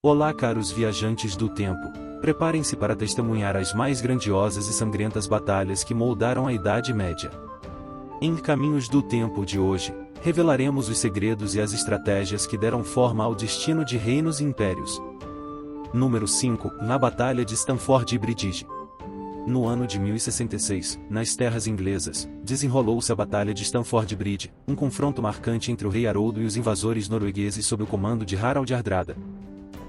Olá, caros viajantes do tempo. Preparem-se para testemunhar as mais grandiosas e sangrentas batalhas que moldaram a Idade Média. Em Caminhos do Tempo de hoje, revelaremos os segredos e as estratégias que deram forma ao destino de reinos e impérios. Número 5. Na Batalha de Stamford Bridge. No ano de 1066, nas terras inglesas, desenrolou-se a Batalha de Stamford Bridge, um confronto marcante entre o rei Haroldo e os invasores noruegueses sob o comando de Harald Hardrada.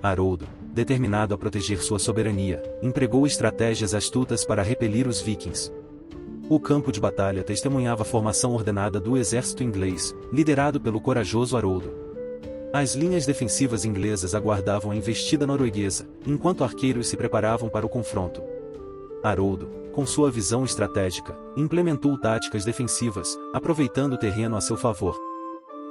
Haroldo, determinado a proteger sua soberania, empregou estratégias astutas para repelir os vikings. O campo de batalha testemunhava a formação ordenada do exército inglês, liderado pelo corajoso Haroldo. As linhas defensivas inglesas aguardavam a investida norueguesa, enquanto arqueiros se preparavam para o confronto. Haroldo, com sua visão estratégica, implementou táticas defensivas, aproveitando o terreno a seu favor.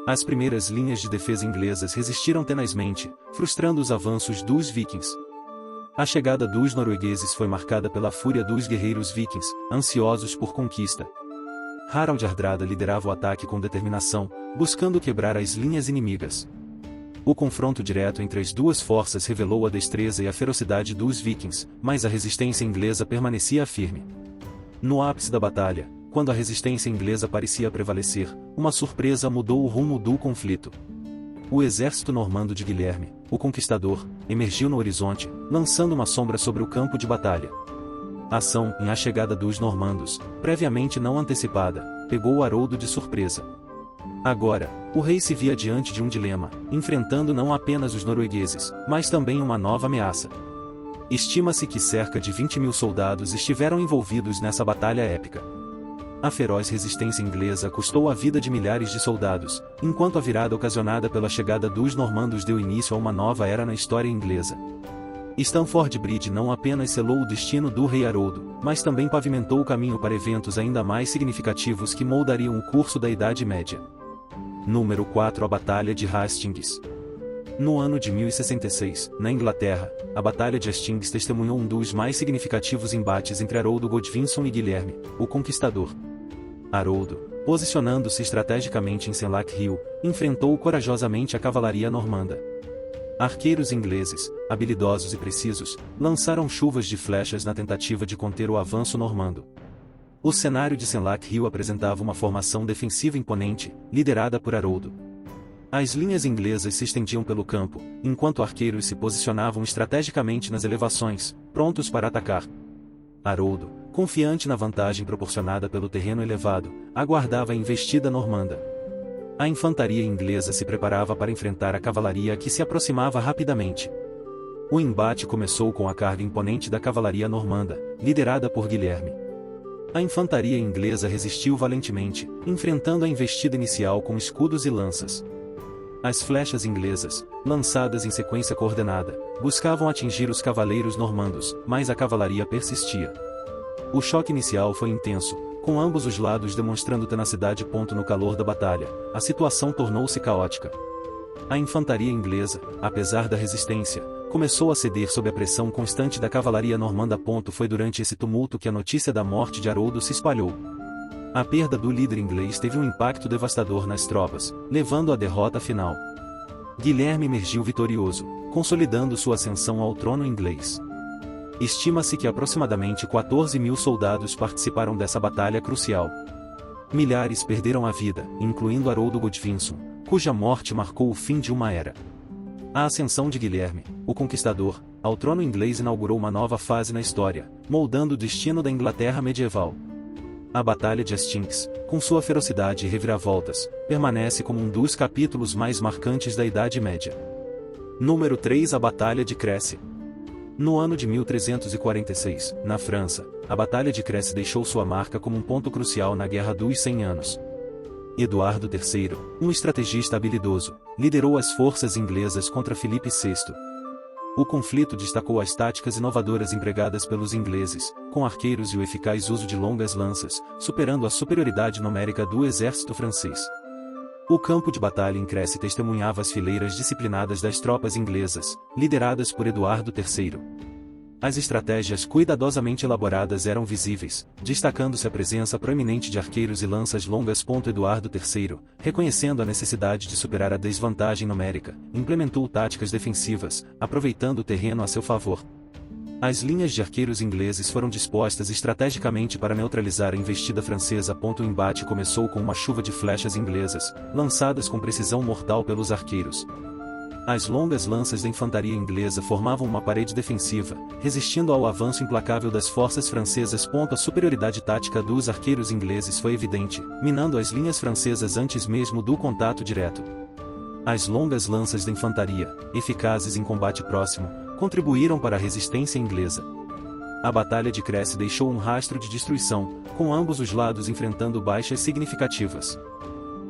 As primeiras linhas de defesa inglesas resistiram tenazmente, frustrando os avanços dos vikings. A chegada dos noruegueses foi marcada pela fúria dos guerreiros vikings, ansiosos por conquista. Harald Hardrada liderava o ataque com determinação, buscando quebrar as linhas inimigas. O confronto direto entre as duas forças revelou a destreza e a ferocidade dos vikings, mas a resistência inglesa permanecia firme. No ápice da batalha, quando a resistência inglesa parecia prevalecer, uma surpresa mudou o rumo do conflito. O exército normando de Guilherme, o Conquistador, emergiu no horizonte, lançando uma sombra sobre o campo de batalha. A ação, em A Chegada dos Normandos, previamente não antecipada, pegou Haroldo de surpresa. Agora, o rei se via diante de um dilema, enfrentando não apenas os noruegueses, mas também uma nova ameaça. Estima-se que cerca de 20.000 soldados estiveram envolvidos nessa batalha épica. A feroz resistência inglesa custou a vida de milhares de soldados, enquanto a virada ocasionada pela chegada dos normandos deu início a uma nova era na história inglesa. Stamford Bridge não apenas selou o destino do rei Haroldo, mas também pavimentou o caminho para eventos ainda mais significativos que moldariam o curso da Idade Média. Número 4. A Batalha de Hastings. No ano de 1066, na Inglaterra, a Batalha de Hastings testemunhou um dos mais significativos embates entre Haroldo Godwinson e Guilherme, o Conquistador. Haroldo, posicionando-se estrategicamente em Senlac Hill, enfrentou corajosamente a cavalaria normanda. Arqueiros ingleses, habilidosos e precisos, lançaram chuvas de flechas na tentativa de conter o avanço normando. O cenário de Senlac Hill apresentava uma formação defensiva imponente, liderada por Haroldo. As linhas inglesas se estendiam pelo campo, enquanto arqueiros se posicionavam estrategicamente nas elevações, prontos para atacar. Haroldo, confiante na vantagem proporcionada pelo terreno elevado, aguardava a investida normanda. A infantaria inglesa se preparava para enfrentar a cavalaria que se aproximava rapidamente. O embate começou com a carga imponente da cavalaria normanda, liderada por Guilherme. A infantaria inglesa resistiu valentemente, enfrentando a investida inicial com escudos e lanças. As flechas inglesas, lançadas em sequência coordenada, buscavam atingir os cavaleiros normandos, mas a cavalaria persistia. O choque inicial foi intenso, com ambos os lados demonstrando tenacidade. No calor da batalha, a situação tornou-se caótica. A infantaria inglesa, apesar da resistência, começou a ceder sob a pressão constante da cavalaria normanda. Foi durante esse tumulto que a notícia da morte de Haroldo se espalhou. A perda do líder inglês teve um impacto devastador nas tropas, levando à derrota final. Guilherme emergiu vitorioso, consolidando sua ascensão ao trono inglês. Estima-se que aproximadamente 14.000 soldados participaram dessa batalha crucial. Milhares perderam a vida, incluindo Haroldo Godwinson, cuja morte marcou o fim de uma era. A ascensão de Guilherme, o Conquistador, ao trono inglês inaugurou uma nova fase na história, moldando o destino da Inglaterra medieval. A Batalha de Hastings, com sua ferocidade e reviravoltas, permanece como um dos capítulos mais marcantes da Idade Média. Número 3. A Batalha de Crécy. No ano de 1346, na França, a Batalha de Crécy deixou sua marca como um ponto crucial na Guerra dos 100 Anos. Eduardo III, um estrategista habilidoso, liderou as forças inglesas contra Filipe VI. O conflito destacou as táticas inovadoras empregadas pelos ingleses, com arqueiros e o eficaz uso de longas lanças, superando a superioridade numérica do exército francês. O campo de batalha em Crécy testemunhava as fileiras disciplinadas das tropas inglesas, lideradas por Eduardo III. As estratégias cuidadosamente elaboradas eram visíveis, destacando-se a presença proeminente de arqueiros e lanças longas. Eduardo III, reconhecendo a necessidade de superar a desvantagem numérica, implementou táticas defensivas, aproveitando o terreno a seu favor. As linhas de arqueiros ingleses foram dispostas estrategicamente para neutralizar a investida francesa. O embate começou com uma chuva de flechas inglesas, lançadas com precisão mortal pelos arqueiros. As longas lanças da infantaria inglesa formavam uma parede defensiva, resistindo ao avanço implacável das forças francesas. A superioridade tática dos arqueiros ingleses foi evidente, minando as linhas francesas antes mesmo do contato direto. As longas lanças da infantaria, eficazes em combate próximo, contribuíram para a resistência inglesa. A Batalha de Crécy deixou um rastro de destruição, com ambos os lados enfrentando baixas significativas.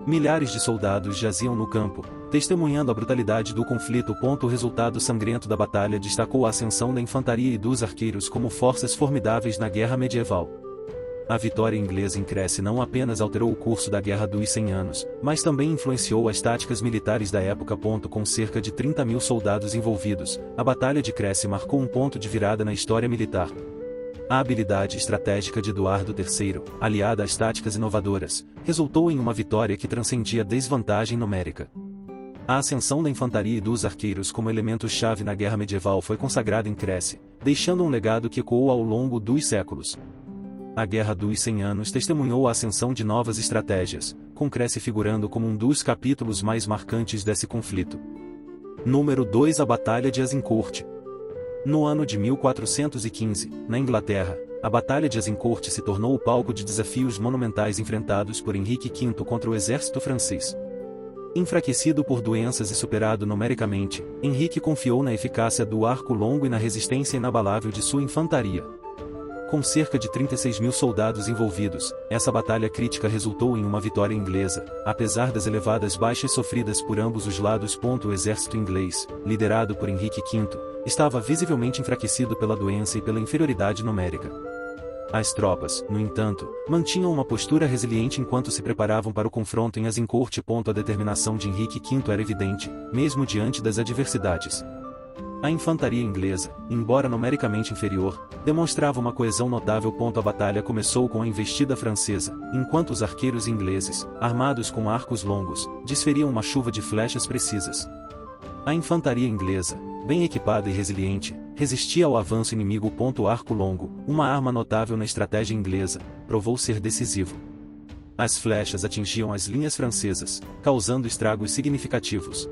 Milhares de soldados jaziam no campo, testemunhando a brutalidade do conflito. O resultado sangrento da batalha destacou a ascensão da infantaria e dos arqueiros como forças formidáveis na guerra medieval. A vitória inglesa em Crécy não apenas alterou o curso da Guerra dos 100 Anos, mas também influenciou as táticas militares da época. Com cerca de 30 mil soldados envolvidos, a Batalha de Crécy marcou um ponto de virada na história militar. A habilidade estratégica de Eduardo III, aliada às táticas inovadoras, resultou em uma vitória que transcendia a desvantagem numérica. A ascensão da infantaria e dos arqueiros como elementos-chave na guerra medieval foi consagrada em Crécy, deixando um legado que ecoou ao longo dos séculos. A Guerra dos 100 Anos testemunhou a ascensão de novas estratégias, com Crécy figurando como um dos capítulos mais marcantes desse conflito. Número 2. A Batalha de Azincourt. No ano de 1415, na Inglaterra, a Batalha de Azincourt se tornou o palco de desafios monumentais enfrentados por Henrique V contra o exército francês. Enfraquecido por doenças e superado numericamente, Henrique confiou na eficácia do arco longo e na resistência inabalável de sua infantaria. Com cerca de 36 mil soldados envolvidos, essa batalha crítica resultou em uma vitória inglesa, apesar das elevadas baixas sofridas por ambos os lados. O exército inglês, liderado por Henrique V, estava visivelmente enfraquecido pela doença e pela inferioridade numérica. As tropas, no entanto, mantinham uma postura resiliente enquanto se preparavam para o confronto em Azincourt. A determinação de Henrique V era evidente, mesmo diante das adversidades. A infantaria inglesa, embora numericamente inferior, demonstrava uma coesão notável. A batalha começou com a investida francesa, enquanto os arqueiros ingleses, armados com arcos longos, desferiam uma chuva de flechas precisas. A infantaria inglesa, bem equipada e resiliente, resistia ao avanço inimigo. O arco longo, uma arma notável na estratégia inglesa, provou ser decisivo. As flechas atingiam as linhas francesas, causando estragos significativos.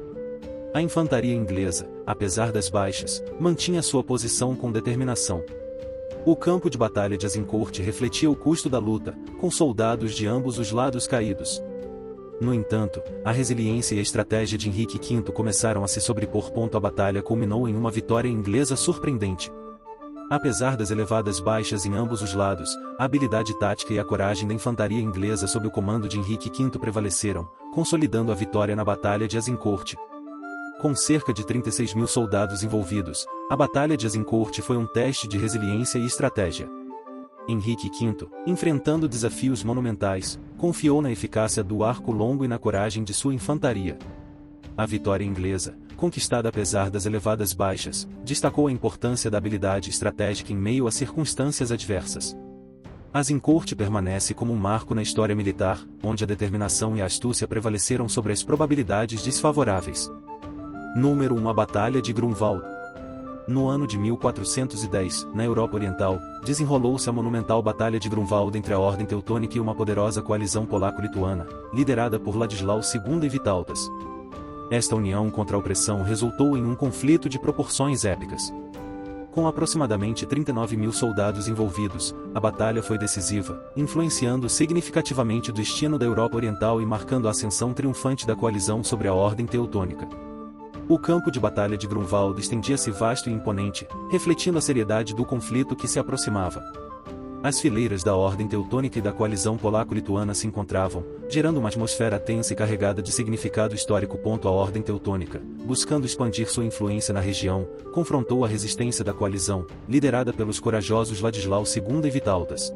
A infantaria inglesa, apesar das baixas, mantinha sua posição com determinação. O campo de batalha de Azincourt refletia o custo da luta, com soldados de ambos os lados caídos. No entanto, a resiliência e a estratégia de Henrique V começaram a se sobrepor. A batalha culminou em uma vitória inglesa surpreendente. Apesar das elevadas baixas em ambos os lados, a habilidade tática e a coragem da infantaria inglesa sob o comando de Henrique V prevaleceram, consolidando a vitória na Batalha de Azincourt. Com cerca de 36 mil soldados envolvidos, a Batalha de Azincourt foi um teste de resiliência e estratégia. Henrique V, enfrentando desafios monumentais, confiou na eficácia do arco longo e na coragem de sua infantaria. A vitória inglesa, conquistada apesar das elevadas baixas, destacou a importância da habilidade estratégica em meio a circunstâncias adversas. Azincourt permanece como um marco na história militar, onde a determinação e a astúcia prevaleceram sobre as probabilidades desfavoráveis. Número 1. A Batalha de Grunwald. No ano de 1410, na Europa Oriental, desenrolou-se a monumental Batalha de Grunwald entre a Ordem Teutônica e uma poderosa coalizão polaco-lituana, liderada por Ladislau II e Vytautas. Esta união contra a opressão resultou em um conflito de proporções épicas. Com aproximadamente 39 mil soldados envolvidos, a batalha foi decisiva, influenciando significativamente o destino da Europa Oriental e marcando a ascensão triunfante da coalizão sobre a Ordem Teutônica. O campo de batalha de Grunwald estendia-se vasto e imponente, refletindo a seriedade do conflito que se aproximava. As fileiras da Ordem Teutônica e da coalizão polaco-lituana se encontravam, gerando uma atmosfera tensa e carregada de significado histórico. A Ordem Teutônica, buscando expandir sua influência na região, confrontou a resistência da coalizão, liderada pelos corajosos Ladislau II e Vytautas.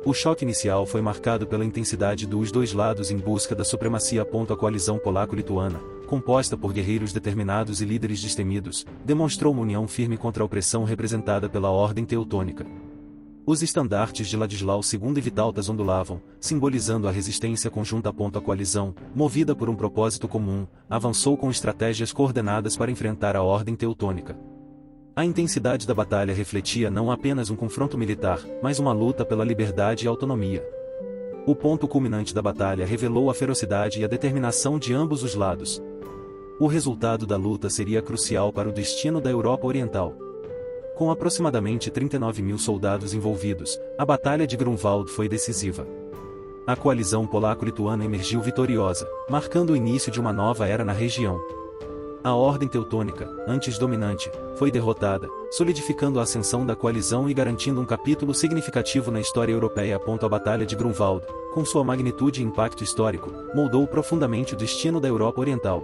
O choque inicial foi marcado pela intensidade dos dois lados em busca da supremacia. A coalizão polaco-lituana, composta por guerreiros determinados e líderes destemidos, demonstrou uma união firme contra a opressão representada pela Ordem Teutônica. Os estandartes de Ladislau II e Vytautas ondulavam, simbolizando a resistência conjunta. A coalizão, movida por um propósito comum, avançou com estratégias coordenadas para enfrentar a Ordem Teutônica. A intensidade da batalha refletia não apenas um confronto militar, mas uma luta pela liberdade e autonomia. O ponto culminante da batalha revelou a ferocidade e a determinação de ambos os lados. O resultado da luta seria crucial para o destino da Europa Oriental. Com aproximadamente 39.000 soldados envolvidos, a Batalha de Grunwald foi decisiva. A coalizão polaco-lituana emergiu vitoriosa, marcando o início de uma nova era na região. A Ordem Teutônica, antes dominante, foi derrotada, solidificando a ascensão da coalizão e garantindo um capítulo significativo na história europeia. A Batalha de Grunwald, com sua magnitude e impacto histórico, moldou profundamente o destino da Europa Oriental.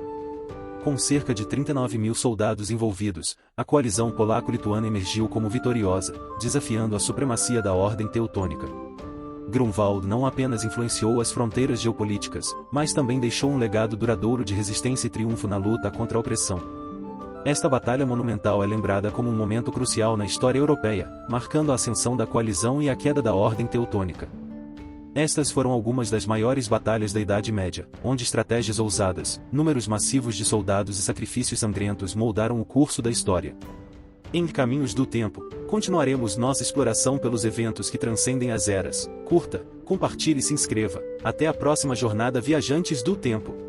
Com cerca de 39.000 soldados envolvidos, a coalizão polaco-lituana emergiu como vitoriosa, desafiando a supremacia da Ordem Teutônica. Grunwald não apenas influenciou as fronteiras geopolíticas, mas também deixou um legado duradouro de resistência e triunfo na luta contra a opressão. Esta batalha monumental é lembrada como um momento crucial na história europeia, marcando a ascensão da coalizão e a queda da Ordem Teutônica. Estas foram algumas das maiores batalhas da Idade Média, onde estratégias ousadas, números massivos de soldados e sacrifícios sangrentos moldaram o curso da história. Em Caminhos do Tempo, continuaremos nossa exploração pelos eventos que transcendem as eras. Curta, compartilhe e se inscreva. Até a próxima jornada, viajantes do tempo!